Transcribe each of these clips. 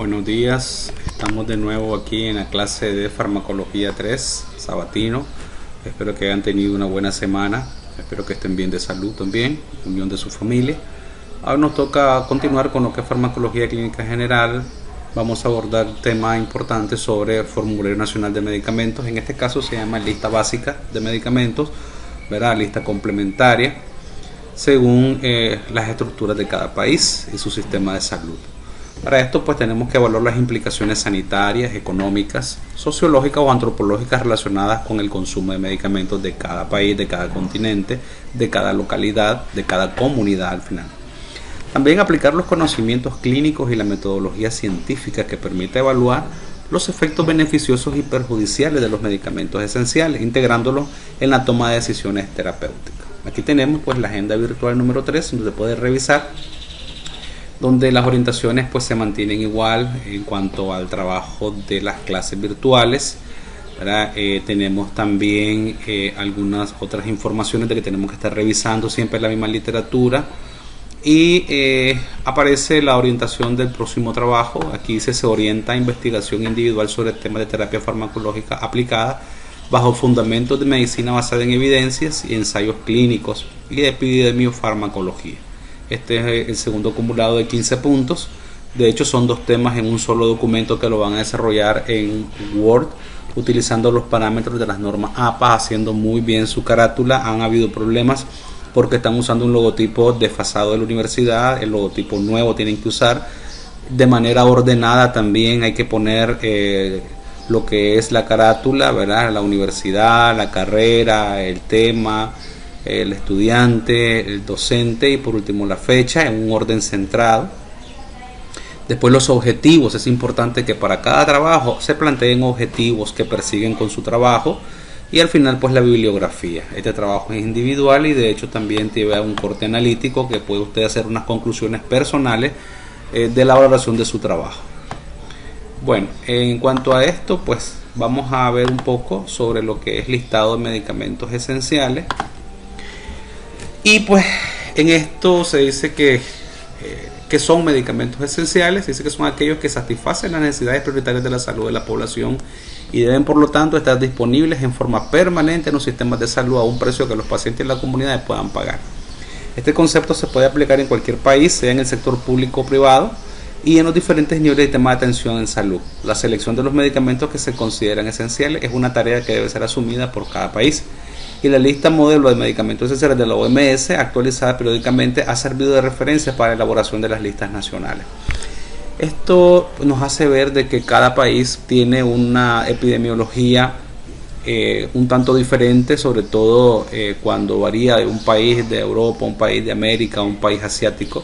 Buenos días, estamos de nuevo aquí en la clase de Farmacología 3, sabatino. Espero que hayan tenido una buena semana, espero que estén bien de salud también, unión de su familia. Ahora nos toca continuar con lo que es Farmacología Clínica General. Vamos a abordar un tema importante sobre el Formulario Nacional de Medicamentos. En este caso se llama lista básica de medicamentos, ¿verdad? Lista complementaria, según las estructuras de cada país y su sistema de salud. Para esto pues tenemos que evaluar las implicaciones sanitarias, económicas, sociológicas o antropológicas relacionadas con el consumo de medicamentos de cada país, de cada continente, de cada localidad, de cada comunidad al final. También aplicar los conocimientos clínicos y la metodología científica que permite evaluar los efectos beneficiosos y perjudiciales de los medicamentos esenciales, integrándolos en la toma de decisiones terapéuticas. Aquí tenemos pues la agenda virtual número 3, donde se puede revisar, donde las orientaciones pues se mantienen igual en cuanto al trabajo de las clases virtuales, ¿verdad? Tenemos también algunas otras informaciones de que tenemos que estar revisando siempre la misma literatura, y aparece la orientación del próximo trabajo. Aquí se orienta a investigación individual sobre temas de terapia farmacológica aplicada bajo fundamentos de medicina basada en evidencias y ensayos clínicos y de epidemiofarmacología. Este es el segundo acumulado de 15 puntos. De hecho, son dos temas en un solo documento que lo van a desarrollar en Word, utilizando los parámetros de las normas APA, haciendo muy bien su carátula. Han habido problemas porque están usando un logotipo desfasado de la universidad. El logotipo nuevo tienen que usar de manera ordenada. También hay que poner lo que es la carátula, ¿verdad? La universidad, la carrera, el tema, el estudiante, el docente y por último la fecha en un orden centrado. Después los objetivos. Es importante que para cada trabajo se planteen objetivos que persiguen con su trabajo, y al final pues la bibliografía. Este trabajo es individual y de hecho también tiene un corte analítico que puede usted hacer unas conclusiones personales de la valoración de su trabajo. Bueno, en cuanto a esto pues vamos a ver un poco sobre lo que es listado de medicamentos esenciales. Y pues en esto se dice que son medicamentos esenciales. Se dice que son aquellos que satisfacen las necesidades prioritarias de la salud de la población y deben por lo tanto estar disponibles en forma permanente en los sistemas de salud a un precio que los pacientes y las comunidades puedan pagar. Este concepto se puede aplicar en cualquier país, sea en el sector público o privado, y en los diferentes niveles de sistema de atención en salud. La selección de los medicamentos que se consideran esenciales es una tarea que debe ser asumida por cada país. Y la lista modelo de medicamentos esenciales de la OMS, actualizada periódicamente, ha servido de referencia para la elaboración de las listas nacionales. Esto nos hace ver de que cada país tiene una epidemiología un tanto diferente, sobre todo cuando varía de un país de Europa, un país de América, un país asiático,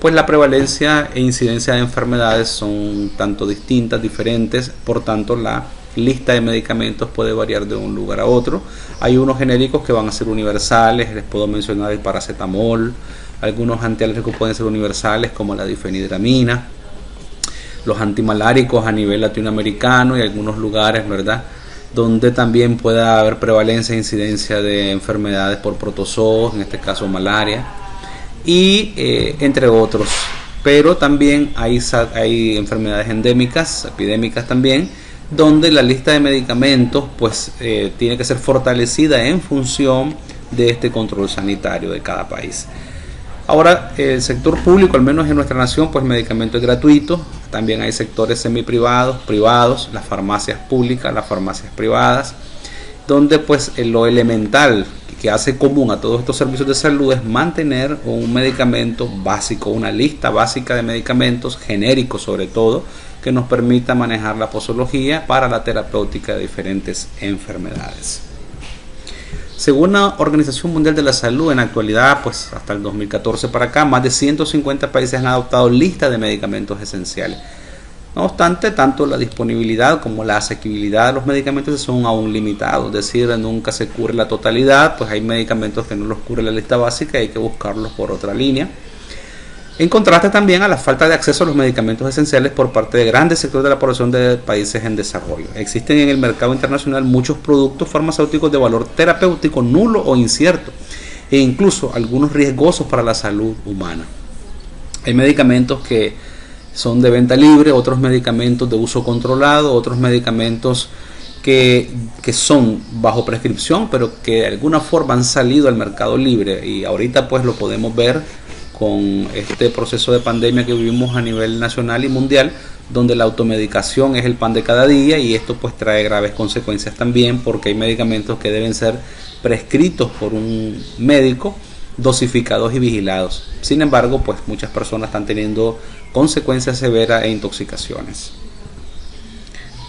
pues la prevalencia e incidencia de enfermedades son tanto distintas, diferentes, por tanto la lista de medicamentos puede variar de un lugar a otro. Hay unos genéricos que van a ser universales, les puedo mencionar el paracetamol, algunos antialérgicos pueden ser universales como la difenidramina, los antimaláricos a nivel latinoamericano y algunos lugares, ¿verdad?, donde también puede haber prevalencia e incidencia de enfermedades por protozoos, en este caso malaria, y entre otros. Pero también hay enfermedades endémicas, epidémicas también, donde la lista de medicamentos pues tiene que ser fortalecida en función de este control sanitario de cada país. Ahora, el sector público, al menos en nuestra nación, pues medicamento es gratuito. También hay sectores semiprivados, privados, las farmacias públicas, las farmacias privadas, donde pues lo elemental que hace común a todos estos servicios de salud es mantener un medicamento básico, una lista básica de medicamentos genéricos sobre todo, que nos permita manejar la posología para la terapéutica de diferentes enfermedades. Según la Organización Mundial de la Salud, en la actualidad, pues hasta el 2014 para acá, más de 150 países han adoptado listas de medicamentos esenciales. No obstante, tanto la disponibilidad como la asequibilidad de los medicamentos son aún limitados, es decir, nunca se cubre la totalidad, pues hay medicamentos que no los cubre la lista básica y hay que buscarlos por otra línea. En contraste también a la falta de acceso a los medicamentos esenciales por parte de grandes sectores de la población de países en desarrollo. Existen en el mercado internacional muchos productos farmacéuticos de valor terapéutico nulo o incierto, e incluso algunos riesgosos para la salud humana. Hay medicamentos que son de venta libre, otros medicamentos de uso controlado, otros medicamentos que son bajo prescripción, pero que de alguna forma han salido al mercado libre, y ahorita pues lo podemos ver con este proceso de pandemia que vivimos a nivel nacional y mundial, donde la automedicación es el pan de cada día, y esto pues trae graves consecuencias también, porque hay medicamentos que deben ser prescritos por un médico, dosificados y vigilados. Sin embargo, pues muchas personas están teniendo consecuencias severas e intoxicaciones.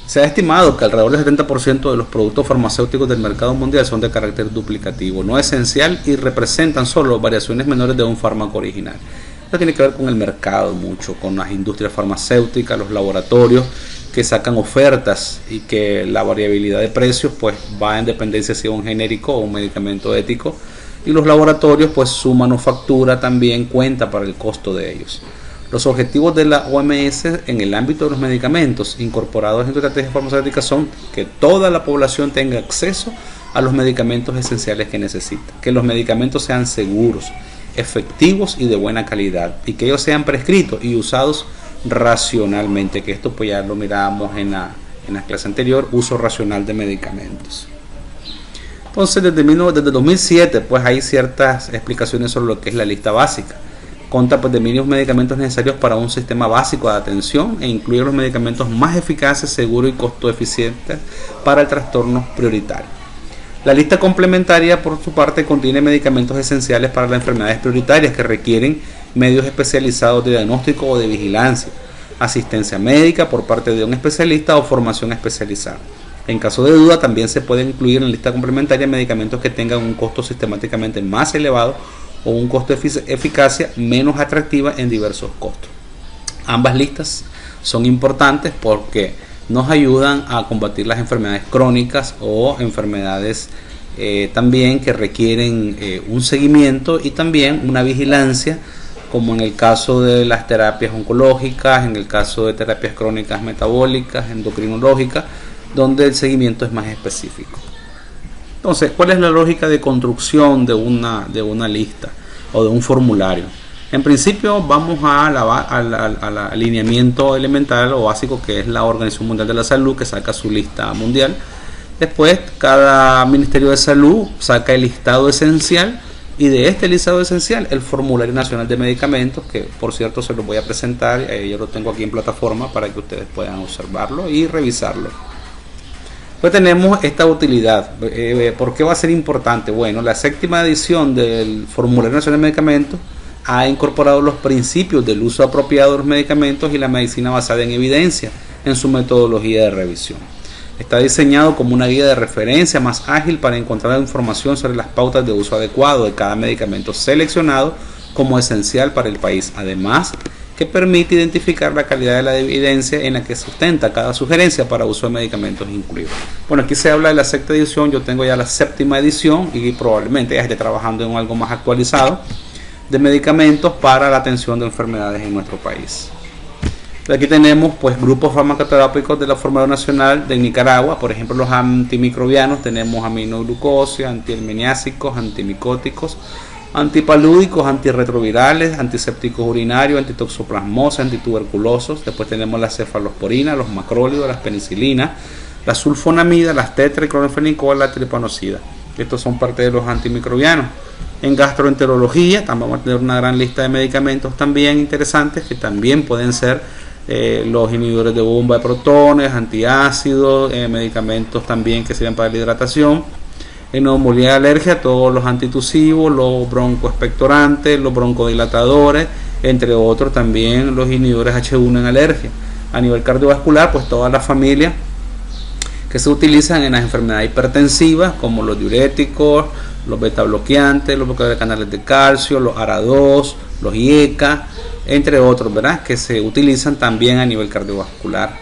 Se ha estimado que alrededor del 70% de los productos farmacéuticos del mercado mundial son de carácter duplicativo, no esencial, y representan solo variaciones menores de un fármaco original. Esto tiene que ver con el mercado mucho, con las industrias farmacéuticas, los laboratorios que sacan ofertas, y que la variabilidad de precios pues va en dependencia si es un genérico o un medicamento ético, y los laboratorios pues su manufactura también cuenta para el costo de ellos. Los objetivos de la OMS en el ámbito de los medicamentos incorporados en su estrategia farmacéutica son que toda la población tenga acceso a los medicamentos esenciales que necesita, que los medicamentos sean seguros, efectivos y de buena calidad, y que ellos sean prescritos y usados racionalmente, que esto pues ya lo mirábamos en la clase anterior, uso racional de medicamentos. Entonces desde 2007 pues hay ciertas explicaciones sobre lo que es la lista básica. Conta pues de mínimos medicamentos necesarios para un sistema básico de atención, e incluye los medicamentos más eficaces, seguros y costo eficientes para el trastorno prioritario. La lista complementaria, por su parte, contiene medicamentos esenciales para las enfermedades prioritarias que requieren medios especializados de diagnóstico o de vigilancia, asistencia médica por parte de un especialista o formación especializada. En caso de duda, también se pueden incluir en la lista complementaria medicamentos que tengan un costo sistemáticamente más elevado o un costo de eficacia menos atractiva en diversos costos. Ambas listas son importantes porque nos ayudan a combatir las enfermedades crónicas o enfermedades también que requieren un seguimiento y también una vigilancia, como en el caso de las terapias oncológicas, en el caso de terapias crónicas metabólicas, endocrinológicas, donde el seguimiento es más específico. Entonces, ¿cuál es la lógica de construcción de una lista o de un formulario? En principio vamos al alineamiento elemental o básico, que es la Organización Mundial de la Salud, que saca su lista mundial. Después cada Ministerio de Salud saca el listado esencial, y de este listado esencial el Formulario Nacional de Medicamentos, que por cierto se los voy a presentar, yo lo tengo aquí en plataforma para que ustedes puedan observarlo y revisarlo. Pues tenemos esta utilidad. ¿Por qué va a ser importante? Bueno, la 7ª edición del Formulario Nacional de Medicamentos ha incorporado los principios del uso apropiado de los medicamentos y la medicina basada en evidencia en su metodología de revisión. Está diseñado como una guía de referencia más ágil para encontrar información sobre las pautas de uso adecuado de cada medicamento seleccionado como esencial para el país. Además, que permite identificar la calidad de la evidencia en la que sustenta cada sugerencia para uso de medicamentos incluidos. Bueno, aquí se habla de la 6ª edición, yo tengo ya la 7ª edición y probablemente ya esté trabajando en algo más actualizado de medicamentos para la atención de enfermedades en nuestro país. Aquí tenemos pues grupos farmacoterápicos de la Formulario Nacional de Nicaragua, por ejemplo los antimicrobianos, tenemos aminoglucosia, antihelminiásicos, antimicóticos, antipalúdicos, antirretrovirales, antisépticos urinarios, antitoxoplasmosis, antituberculosos. Después tenemos la cefalosporina, los macrólidos, las penicilinas, la sulfonamida, las tetra y clorfenicol, la tripanocida. Estos son parte de los antimicrobianos. En gastroenterología también vamos a tener una gran lista de medicamentos también interesantes, que también pueden ser los inhibidores de bomba de protones, antiácidos, medicamentos también que sirven para la hidratación. En neumonía y alergia, todos los antitusivos, los broncoexpectorantes, los broncodilatadores, entre otros también los inhibidores H1 en alergia. A nivel cardiovascular, pues toda la familia que se utilizan en las enfermedades hipertensivas, como los diuréticos, los beta bloqueantes, los bloqueadores de canales de calcio, los ARA2, los IECA, entre otros, ¿verdad?, que se utilizan también a nivel cardiovascular.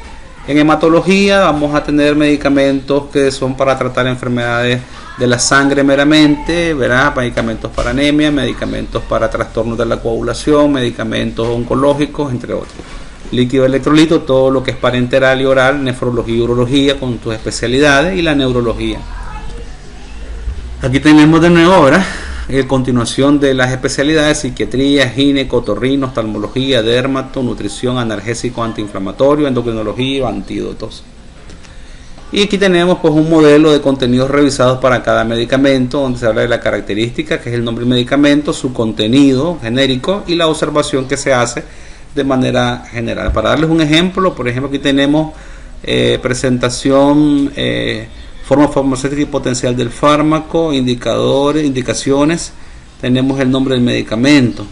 En hematología vamos a tener medicamentos que son para tratar enfermedades de la sangre meramente, ¿verdad?, medicamentos para anemia, medicamentos para trastornos de la coagulación, medicamentos oncológicos, entre otros. Líquido electrolito, todo lo que es parenteral y oral, nefrología y urología con sus especialidades, y la neurología. Aquí tenemos de nuevo, ¿verdad?, continuación de las especialidades: psiquiatría, gineco, otorrino, oftalmología, dermato, nutrición, analgésico, antiinflamatorio, endocrinología, antídotos. Y aquí tenemos pues un modelo de contenidos revisados para cada medicamento, donde se habla de la característica, que es el nombre del medicamento, su contenido genérico y la observación que se hace de manera general. Para darles un ejemplo, por ejemplo, aquí tenemos presentación, forma farmacéutica y potencial del fármaco, indicadores, indicaciones, tenemos el nombre del medicamento.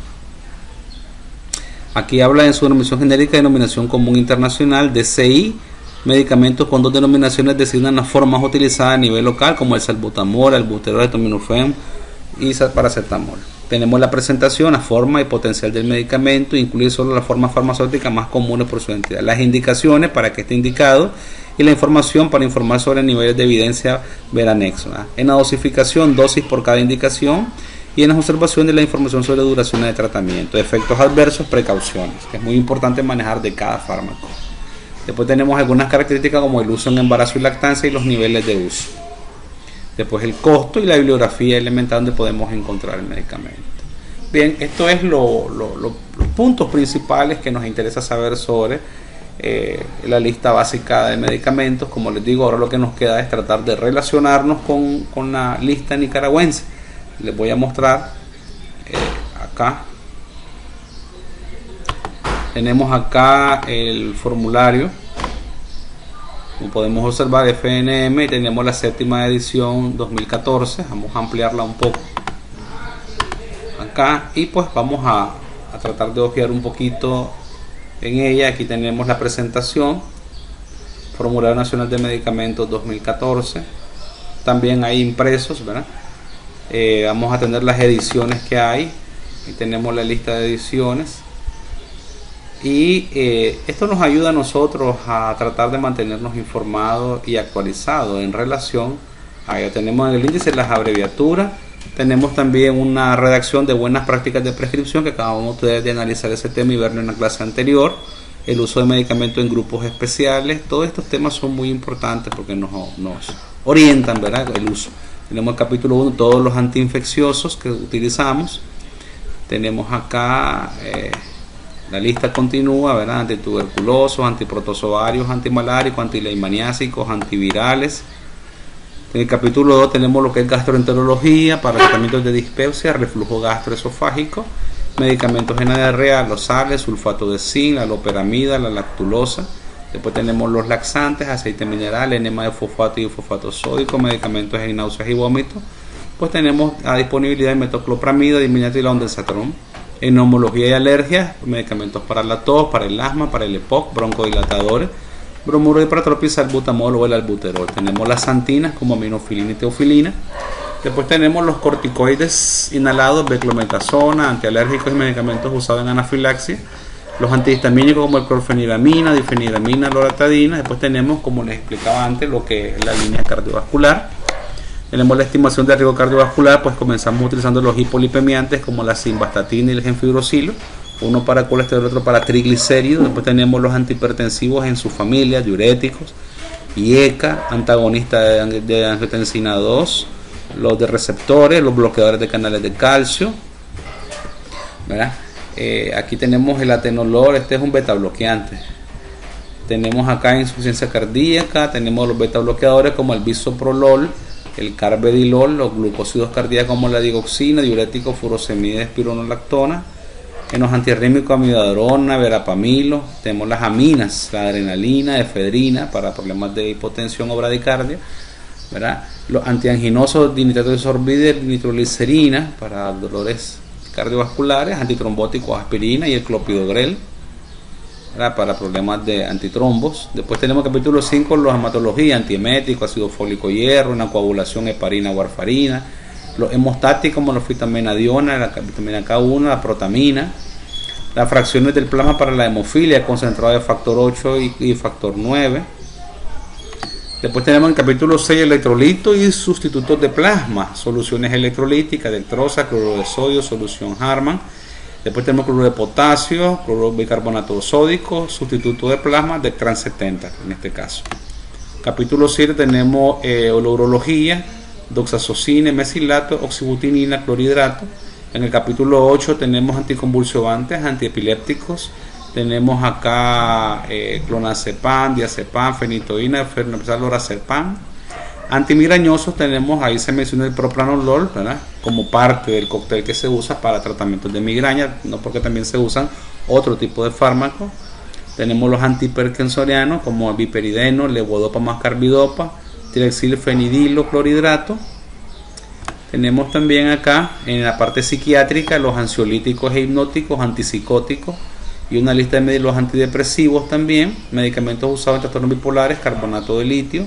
Aquí habla en su denominación genérica, denominación común internacional, DCI, medicamentos con dos denominaciones designan las formas utilizadas a nivel local, como el salbutamol, albuterol, acetaminofén y paracetamol. Tenemos la presentación, la forma y potencial del medicamento, incluye solo las formas farmacéuticas más comunes por su entidad, las indicaciones para que esté indicado y la información para informar sobre niveles de evidencia ver anexo. En la dosificación, dosis por cada indicación, y en las observaciones la información sobre duraciones de tratamiento, efectos adversos, precauciones, que es muy importante manejar de cada fármaco. Después tenemos algunas características como el uso en embarazo y lactancia y los niveles de uso. Después el costo y la bibliografía elemental donde podemos encontrar el medicamento. Bien, esto es los puntos principales que nos interesa saber sobre la lista básica de medicamentos. Como les digo, ahora lo que nos queda es tratar de relacionarnos con la lista nicaragüense. Les voy a mostrar acá. Tenemos acá el formulario. Como podemos observar, FNM, y tenemos la séptima edición 2014. Vamos a ampliarla un poco acá y pues vamos a tratar de hojear un poquito en ella. Aquí tenemos la presentación, Formulario Nacional de Medicamentos 2014. También hay impresos, ¿verdad? Vamos a tener las ediciones que hay. Aquí tenemos la lista de ediciones. Y esto nos ayuda a nosotros a tratar de mantenernos informados y actualizados en relación a ello. Tenemos en el índice las abreviaturas, tenemos también una redacción de buenas prácticas de prescripción, que cada uno debe analizar ese tema y verlo en la clase anterior, el uso de medicamentos en grupos especiales. Todos estos temas son muy importantes porque nos orientan, ¿verdad?, el uso. Tenemos el capítulo 1, todos los antiinfecciosos que utilizamos. Tenemos acá la lista continúa, ¿verdad? Antituberculosos, antiprotozoarios, antimaláricos, antileishmaniásicos, antivirales. En el capítulo 2 tenemos lo que es gastroenterología para tratamientos de dispepsia, reflujo gastroesofágico, medicamentos en diarrea, los sales, sulfato de zinc, la loperamida, la lactulosa. Después tenemos los laxantes, aceite mineral, enema de fosfato y fosfato sódico, medicamentos en náuseas y vómitos. Pues tenemos a disponibilidad de metoclopramida, diminuto y la ondansetron. En neumología y alergias, medicamentos para la tos, para el asma, para el EPOC, broncodilatadores, bromuro de hipertrofia, salbutamol o el albuterol. Tenemos las santinas como aminofilina y teofilina. Después tenemos los corticoides inhalados, beclometasona, antialérgicos y medicamentos usados en anafilaxia. Los antihistamínicos como el clorfeniramina, difeniramina, loratadina. Después tenemos, como les explicaba antes, lo que es la línea cardiovascular. Tenemos la estimación de riesgo cardiovascular, pues comenzamos utilizando los hipolipemiantes como la simvastatina y el gemfibrosilo, uno para colesterol, otro para triglicéridos. Después tenemos los antihipertensivos en su familia, diuréticos, IECA, antagonistas de angiotensina 2, los de receptores, los bloqueadores de canales de calcio, ¿verdad? Aquí tenemos el atenolol, este es un beta bloqueante. Tenemos acá insuficiencia cardíaca, tenemos los beta bloqueadores como el bisoprolol, el carvedilol, los glucósidos cardíacos como la digoxina, diuréticos, furosemida, espironolactona. En los antiarrítmicos, amiodarona, verapamilo. Tenemos las aminas, la adrenalina, efedrina para problemas de hipotensión o bradicardia, ¿verdad? Los antianginosos, dinitrato de sorbida, nitroglicerina para dolores cardiovasculares, antitrombóticos, aspirina y el clopidogrel, ¿verdad?, para problemas de antitrombos. Después tenemos capítulo 5, los hematología, antiemético, ácido fólico, hierro, una coagulación, heparina, warfarina, los hemostáticos como la vitamidiona, la vitamina K1, la protamina, las fracciones del plasma para la hemofilia, concentrado de factor 8 y factor 9. Después tenemos en capítulo 6 electrolitos y sustitutos de plasma, soluciones electrolíticas, dextrosa, cloruro de sodio, solución Harman. Después tenemos cloruro de potasio, cloruro de bicarbonato sódico, sustituto de plasma de Trans 70 en este caso. Capítulo 7 tenemos urología, doxazocina, mesilato, oxibutinina, clorhidrato. En el capítulo 8 tenemos anticonvulsivantes, antiepilépticos. Tenemos acá clonazepam, diazepam, fenitoína, fenoxapazolam, lorazepam. Antimigrañosos tenemos, ahí se menciona el propranolol, ¿verdad?, como parte del cóctel que se usa para tratamientos de migraña, no porque también se usan otro tipo de fármacos. Tenemos los antihipertensorianos como el biperideno, levodopa más carbidopa, tirexilfenidilo, clorhidrato. Tenemos también acá en la parte psiquiátrica los ansiolíticos e hipnóticos, antipsicóticos y una lista de los antidepresivos también, medicamentos usados en trastornos bipolares, carbonato de litio.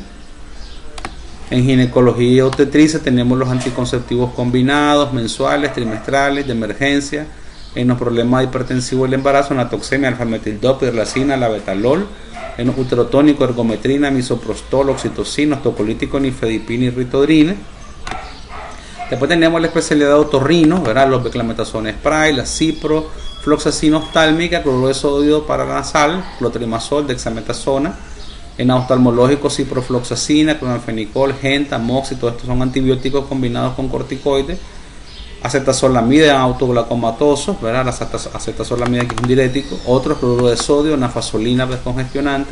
En ginecología y obstetricia tenemos los anticonceptivos combinados, mensuales, trimestrales, de emergencia. En los problemas hipertensivos del embarazo, natoxemia, alfametildop, hidralazina, labetalol. En los uterotónicos, ergometrina, misoprostol, oxitocina, osteocolítico, nifedipina y ritodrina. Después tenemos la especialidad de otorrinos, ¿verdad?, los beclometazones spray, la cipro, floxacina oftálmica, cloruro de sodio paranasal, clotrimazol, dexametasona. En oftalmológico, ciprofloxacina, clonalfenicol, genta, moxi, todos estos son antibióticos combinados con corticoides. Acetazolamida, autoglacomatosos, ¿verdad?, la acetazolamida, que es un diurético. Otros, cloruro de sodio, nafasolina, descongestionante.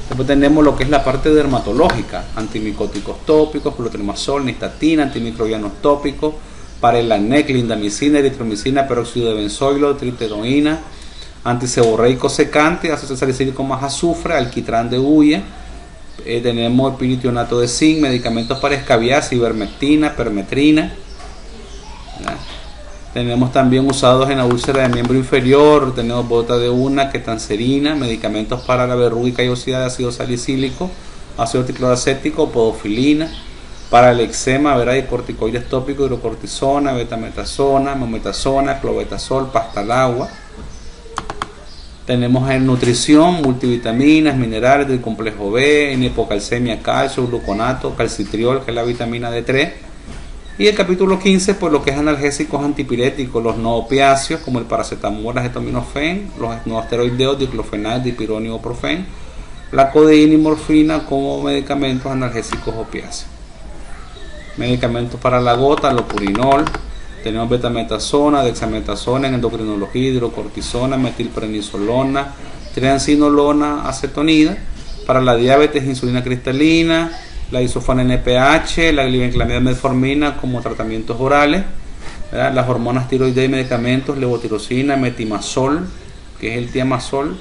Después tenemos lo que es la parte dermatológica, antimicóticos tópicos, clotrimazol, nistatina, antimicrobianos tópicos, para el acné, clindamicina, eritromicina, peróxido de benzoilo, triptanoína, antiseborreico secante, ácido salicílico más azufre, alquitrán de hulla. Tenemos el piritionato de zinc, medicamentos para escabiasis, ivermectina, permetrina. Tenemos también usados en la úlcera de miembro inferior, tenemos bota de una, ketanserina, medicamentos para la verruga y callosidad de ácido salicílico, ácido tricloracético, podofilina. Para el eczema, ¿verdad?, y corticoides tópicos, hidrocortisona, betametasona, mometasona, clobetasol, pasta al agua. Tenemos en nutrición, multivitaminas, minerales del complejo B, en hipocalcemia, calcio, gluconato, calcitriol, que es la vitamina D3. Y el capítulo 15, pues lo que es analgésicos antipiréticos, los no opiáceos, como el paracetamol, acetaminofén, los no esteroideos, diclofenac, dipirón y ibuprofén, la codeína y morfina como medicamentos analgésicos opiáceos. Medicamentos para la gota, lopurinol. Tenemos betametasona, dexametasona en endocrinología, hidrocortisona, metilprednisolona, triancinolona, acetonida. Para la diabetes, insulina cristalina, la isofana NPH, la glibenclamida, metformina como tratamientos orales, ¿verdad?, las hormonas tiroides y medicamentos, levotirosina, metimazol, que es el tiamazol.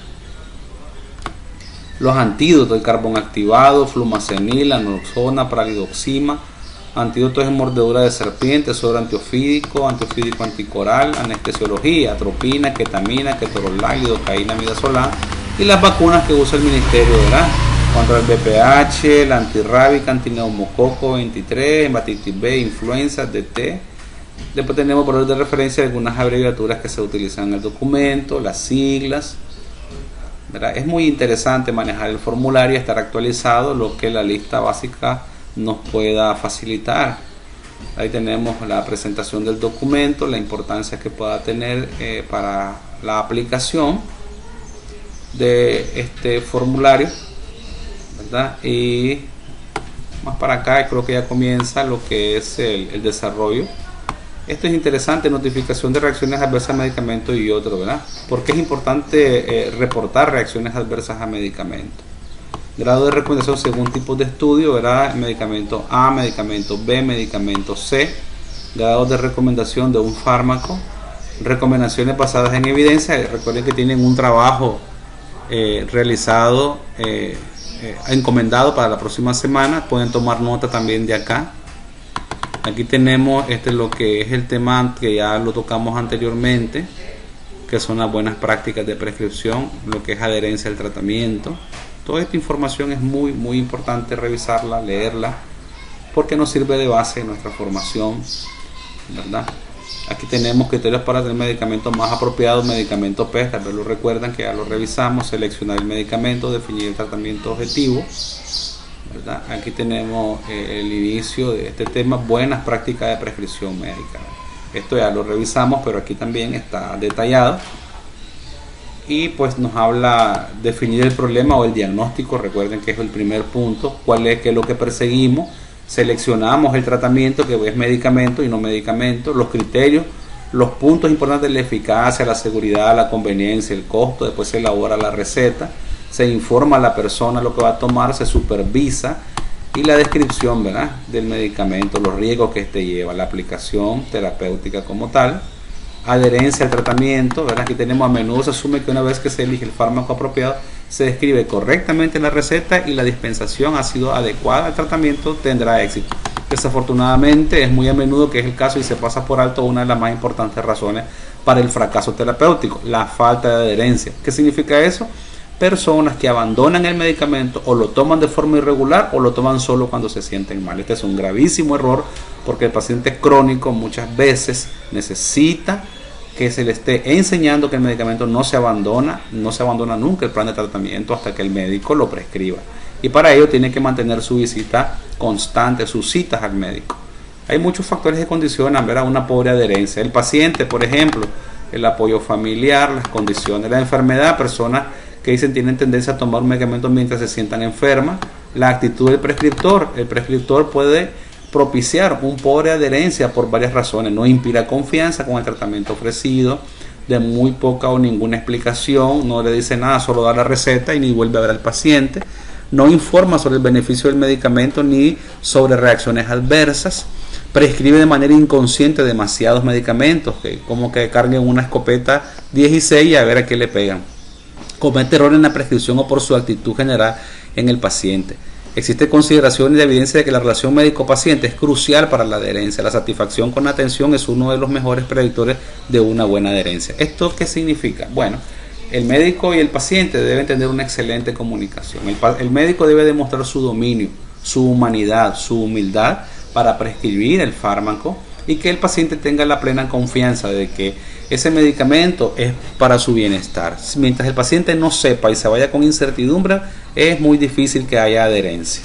Los antídotos, el carbón activado, flumacenil, naloxona, pralidoxima. Antídotos en mordedura de serpiente, suero antiofídico, antiofídico anticoral, anestesiología, atropina, ketamina, ketorolac, lidocaína, midazolam. Y las vacunas que usa el ministerio, ¿verdad?, contra el VPH, la antirrábica, antineumococo 23, hepatitis B, influenza, DT. Después tenemos por orden de referencia algunas abreviaturas que se utilizan en el documento, las siglas, ¿verdad? Es muy interesante manejar el formulario y estar actualizado, lo que la lista básica nos pueda facilitar. Ahí tenemos la presentación del documento, la importancia que pueda tener para la aplicación de este formulario, ¿verdad? Y más para acá creo que ya comienza lo que es el desarrollo. Esto es interesante, notificación de reacciones adversas a medicamentos y otros, ¿verdad? Porque es importante reportar reacciones adversas a medicamentos. Grado de recomendación según tipos de estudio, ¿verdad? Medicamento A, medicamento B, medicamento C. Grado de recomendación de un fármaco. Recomendaciones basadas en evidencia. Recuerden que tienen un trabajo realizado, encomendado para la próxima semana. Pueden tomar nota también de acá. Aquí tenemos lo que es el tema que ya lo tocamos anteriormente, que son las buenas prácticas de prescripción, lo que es adherencia al tratamiento. Toda esta información es muy importante revisarla, leerla, porque nos sirve de base en nuestra formación, ¿verdad? Aquí tenemos criterios para tener medicamentos más apropiados, medicamento P, tal vez lo recuerdan que ya lo revisamos, seleccionar el medicamento, definir el tratamiento objetivo, ¿verdad? Aquí tenemos el inicio de este tema, buenas prácticas de prescripción médica. Esto ya lo revisamos, pero aquí también está detallado. Y pues nos habla definir el problema o el diagnóstico. Recuerden que es el primer punto, qué es lo que perseguimos, seleccionamos el tratamiento, que es medicamento y no medicamento, los criterios, los puntos importantes de la eficacia, la seguridad, la conveniencia, el costo. Después se elabora la receta, se informa a la persona lo que va a tomar, se supervisa, y la descripción, ¿verdad?, del medicamento, los riesgos que este lleva, la aplicación terapéutica como tal, adherencia al tratamiento, ¿verdad? Aquí tenemos, a menudo se asume que una vez que se elige el fármaco apropiado, se describe correctamente la receta y la dispensación ha sido adecuada al tratamiento, tendrá éxito. Desafortunadamente es muy a menudo que es el caso y se pasa por alto una de las más importantes razones para el fracaso terapéutico, la falta de adherencia. ¿Qué significa eso? Personas que abandonan el medicamento o lo toman de forma irregular o lo toman solo cuando se sienten mal. Este es un gravísimo error, porque el paciente crónico muchas veces necesita que se le esté enseñando que el medicamento no se abandona nunca el plan de tratamiento hasta que el médico lo prescriba. Y para ello tiene que mantener su visita constante, sus citas al médico. Hay muchos factores que condicionan, ¿verdad?, una pobre adherencia. El paciente, por ejemplo, el apoyo familiar, las condiciones, la enfermedad, personas que dicen tienen tendencia a tomar un medicamento mientras se sientan enfermas, la actitud del prescriptor. El prescriptor puede propiciar una pobre adherencia por varias razones. No inspira confianza con el tratamiento ofrecido, de muy poca o ninguna explicación, no le dice nada, solo da la receta y ni vuelve a ver al paciente, no informa sobre el beneficio del medicamento ni sobre reacciones adversas, prescribe de manera inconsciente demasiados medicamentos, como que carguen una escopeta 16 y a ver a qué le pegan. Comete error en la prescripción o por su actitud general en el paciente. Existe consideración y evidencia de que la relación médico-paciente es crucial para la adherencia. La satisfacción con la atención es uno de los mejores predictores de una buena adherencia. ¿Esto qué significa? Bueno, el médico y el paciente deben tener una excelente comunicación. El médico debe demostrar su dominio, su humanidad, su humildad para prescribir el fármaco, y que el paciente tenga la plena confianza de que ese medicamento es para su bienestar. Mientras el paciente no sepa y se vaya con incertidumbre, es muy difícil que haya adherencia.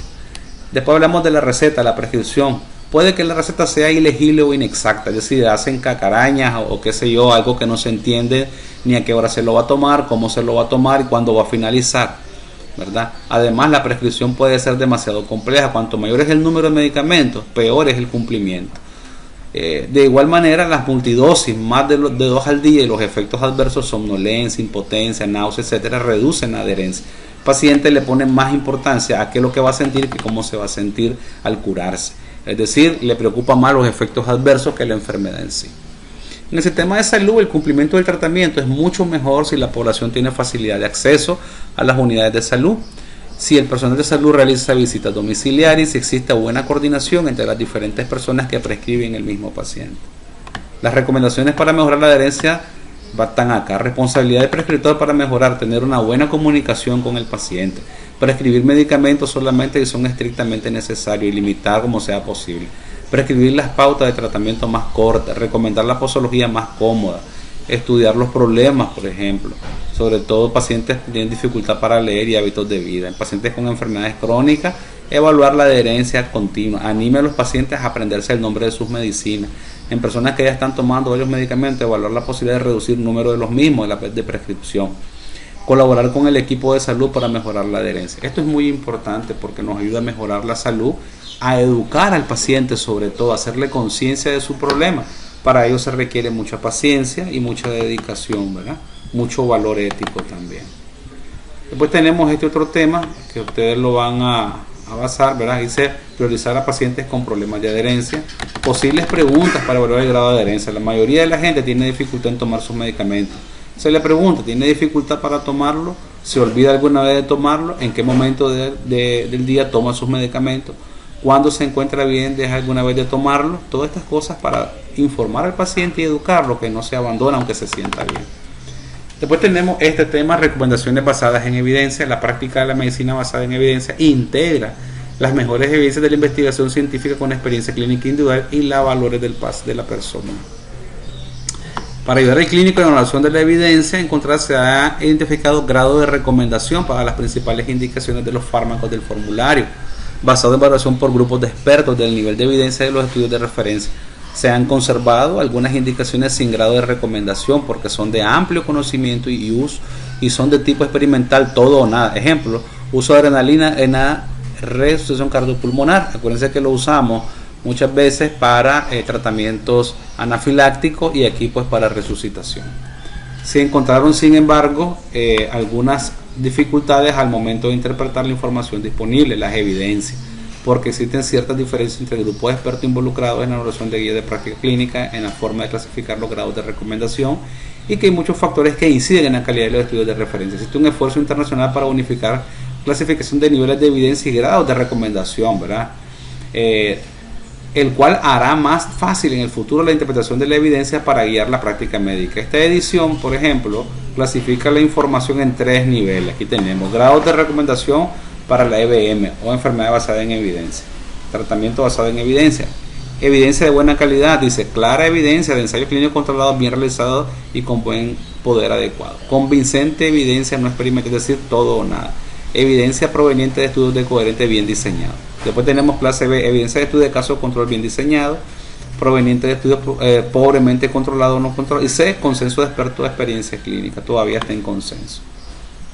Después hablamos de la receta, la prescripción. Puede que la receta sea ilegible o inexacta, es decir, hacen cacarañas o qué sé yo, algo que no se entiende ni a qué hora se lo va a tomar, cómo se lo va a tomar y cuándo va a finalizar, ¿verdad? Además, la prescripción puede ser demasiado compleja. Cuanto mayor es el número de medicamentos, peor es el cumplimiento. De igual manera, las multidosis, más de 2 al día, y los efectos adversos, somnolencia, impotencia, náusea, etcétera, reducen la adherencia. El paciente le pone más importancia a qué es lo que va a sentir que cómo se va a sentir al curarse. Es decir, le preocupa más los efectos adversos que la enfermedad en sí. En el sistema de salud, el cumplimiento del tratamiento es mucho mejor si la población tiene facilidad de acceso a las unidades de salud, si el personal de salud realiza visitas domiciliarias y si existe buena coordinación entre las diferentes personas que prescriben el mismo paciente. Las recomendaciones para mejorar la adherencia están acá. Responsabilidad del prescriptor para mejorar: tener una buena comunicación con el paciente, prescribir medicamentos solamente si son estrictamente necesarios y limitar como sea posible, prescribir las pautas de tratamiento más cortas, recomendar la posología más cómoda, estudiar los problemas, por ejemplo, sobre todo pacientes que tienen dificultad para leer y hábitos de vida. En pacientes con enfermedades crónicas, evaluar la adherencia continua. Anime a los pacientes a aprenderse el nombre de sus medicinas. En personas que ya están tomando varios medicamentos, evaluar la posibilidad de reducir el número de los mismos de prescripción. Colaborar con el equipo de salud para mejorar la adherencia. Esto es muy importante porque nos ayuda a mejorar la salud, a educar al paciente, sobre todo a hacerle conciencia de su problema. Para ello se requiere mucha paciencia y mucha dedicación, ¿verdad? Mucho valor ético también. Después tenemos este otro tema que ustedes lo van a basar, ¿verdad? Dice priorizar a pacientes con problemas de adherencia. Posibles preguntas para evaluar el grado de adherencia. La mayoría de la gente tiene dificultad en tomar sus medicamentos. Se le pregunta, ¿tiene dificultad para tomarlo? ¿Se olvida alguna vez de tomarlo? ¿En qué momento del día toma sus medicamentos? ¿Cuándo se encuentra bien, deja alguna vez de tomarlo? Todas estas cosas para informar al paciente y educarlo, que no se abandona aunque se sienta bien. Después tenemos este tema, recomendaciones basadas en evidencia. La práctica de la medicina basada en evidencia integra las mejores evidencias de la investigación científica con experiencia clínica individual y los valores de la persona. Para ayudar al clínico en la evaluación de la evidencia, se ha identificado grado de recomendación para las principales indicaciones de los fármacos del formulario, basado en evaluación por grupos de expertos del nivel de evidencia de los estudios de referencia. Se han conservado algunas indicaciones sin grado de recomendación porque son de amplio conocimiento y uso y son de tipo experimental, todo o nada. Ejemplo, uso de adrenalina resucitación cardiopulmonar. Acuérdense que lo usamos muchas veces para tratamientos anafilácticos y aquí pues para resucitación. Se encontraron sin embargo algunas dificultades al momento de interpretar la información disponible, las evidencias, porque existen ciertas diferencias entre grupos de expertos involucrados en la elaboración de guías de práctica clínica, en la forma de clasificar los grados de recomendación, y que hay muchos factores que inciden en la calidad de los estudios de referencia. Existe un esfuerzo internacional para unificar clasificación de niveles de evidencia y grados de recomendación, ¿verdad? El cual hará más fácil en el futuro la interpretación de la evidencia para guiar la práctica médica. Esta edición, por ejemplo, clasifica la información en 3 niveles. Aquí tenemos grados de recomendación para la EBM o enfermedad basada en evidencia, tratamiento basado en evidencia, evidencia de buena calidad, dice clara evidencia de ensayos clínicos controlados, bien realizados y con buen poder adecuado, convincente evidencia no experimental, es decir, todo o nada, evidencia proveniente de estudios de coherente bien diseñado. Después tenemos clase B, evidencia de estudio de caso de control bien diseñado, proveniente de estudios pobremente controlado o no controlado, y C, consenso de expertos de experiencia clínica, todavía está en consenso.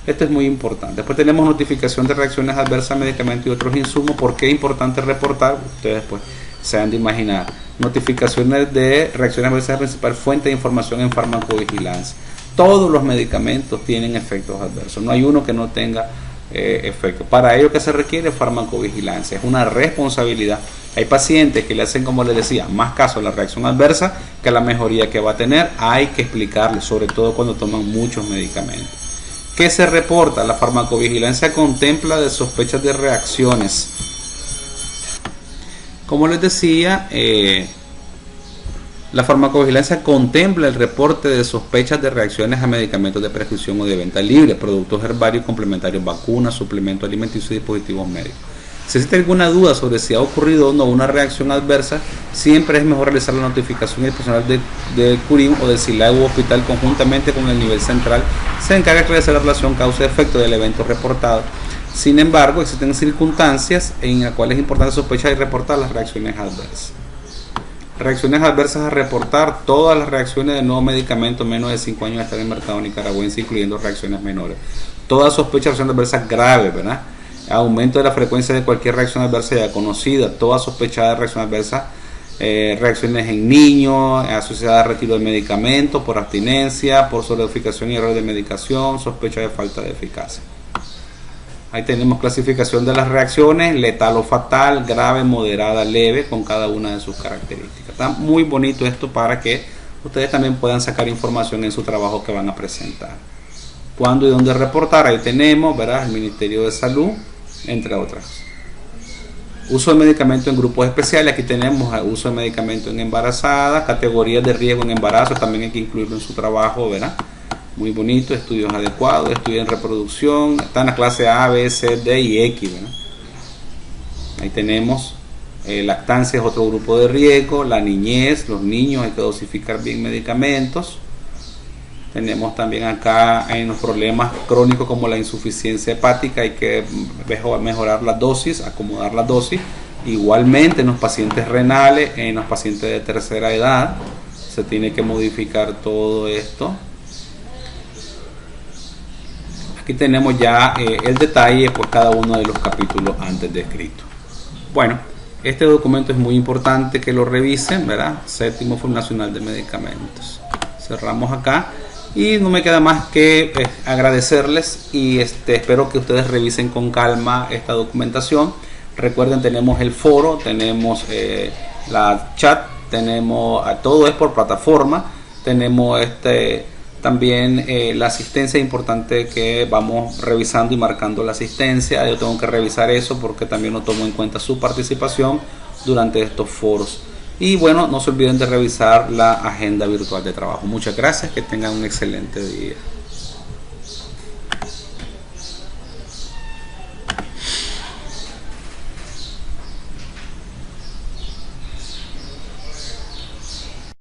Esto es muy importante. Después tenemos notificación de reacciones adversas a medicamentos y otros insumos. ¿Por qué es importante reportar? Ustedes pues se han de imaginar. Notificaciones de reacciones adversas es la principal fuente de información en farmacovigilancia. Todos los medicamentos tienen efectos adversos. No hay uno que no tenga efectos. Para ello que se requiere farmacovigilancia. Es una responsabilidad. Hay pacientes que le hacen, como les decía, más caso a la reacción adversa que a la mejoría que va a tener. Hay que explicarles, sobre todo cuando toman muchos medicamentos. ¿Qué se reporta? La farmacovigilancia contempla de sospechas de reacciones. Como les decía, la farmacovigilancia contempla el reporte de sospechas de reacciones a medicamentos de prescripción o de venta libre, productos herbarios complementarios, vacunas, suplementos alimenticios y dispositivos médicos. Si existe alguna duda sobre si ha ocurrido o no una reacción adversa, siempre es mejor realizar la notificación y el personal del CURIM o del SILAG u hospital conjuntamente con el nivel central se encarga de esclarecer la relación causa-efecto del evento reportado. Sin embargo, existen circunstancias en las cuales es importante sospechar y reportar las reacciones adversas. Reacciones adversas a reportar: todas las reacciones de nuevo medicamento menos de 5 años de estar en el mercado nicaragüense, incluyendo reacciones menores. Toda sospecha de reacción adversa grave, ¿verdad? Aumento de la frecuencia de cualquier reacción adversa ya conocida, toda sospechada de reacción adversa, reacciones en niños, asociadas a retiro de medicamentos, por abstinencia, por sobredoficación y error de medicación, sospecha de falta de eficacia. Ahí tenemos clasificación de las reacciones: letal o fatal, grave, moderada, leve, con cada una de sus características. Está muy bonito esto para que ustedes también puedan sacar información en su trabajo que van a presentar. ¿Cuándo y dónde reportar? Ahí tenemos, ¿verdad?, el Ministerio de Salud, entre otras. Uso de medicamentos en grupos especiales. Aquí tenemos uso de medicamentos en embarazadas, categorías de riesgo en embarazo, también hay que incluirlo en su trabajo, ¿verdad? Muy bonito. Estudios adecuados, estudios en reproducción, está en la clase A, B, C, D y X, ¿verdad? Ahí tenemos lactancia, es otro grupo de riesgo, la niñez, los niños, hay que dosificar bien medicamentos. Tenemos también acá en los problemas crónicos como la insuficiencia hepática, hay que mejorar la dosis, acomodar la dosis. Igualmente en los pacientes renales, en los pacientes de tercera edad, se tiene que modificar todo esto. Aquí tenemos ya el detalle por cada uno de los capítulos antes descritos. Bueno, este documento es muy importante que lo revisen, ¿verdad? Séptimo Foro Nacional de Medicamentos. Cerramos acá. Y no me queda más que agradecerles y espero que ustedes revisen con calma esta documentación. Recuerden, tenemos el foro, tenemos la chat, tenemos todo es por plataforma, tenemos también la asistencia. Es importante que vamos revisando y marcando la asistencia. Yo tengo que revisar eso porque también no tomo en cuenta su participación durante estos foros. Y bueno, no se olviden de revisar la agenda virtual de trabajo. Muchas gracias, que tengan un excelente día.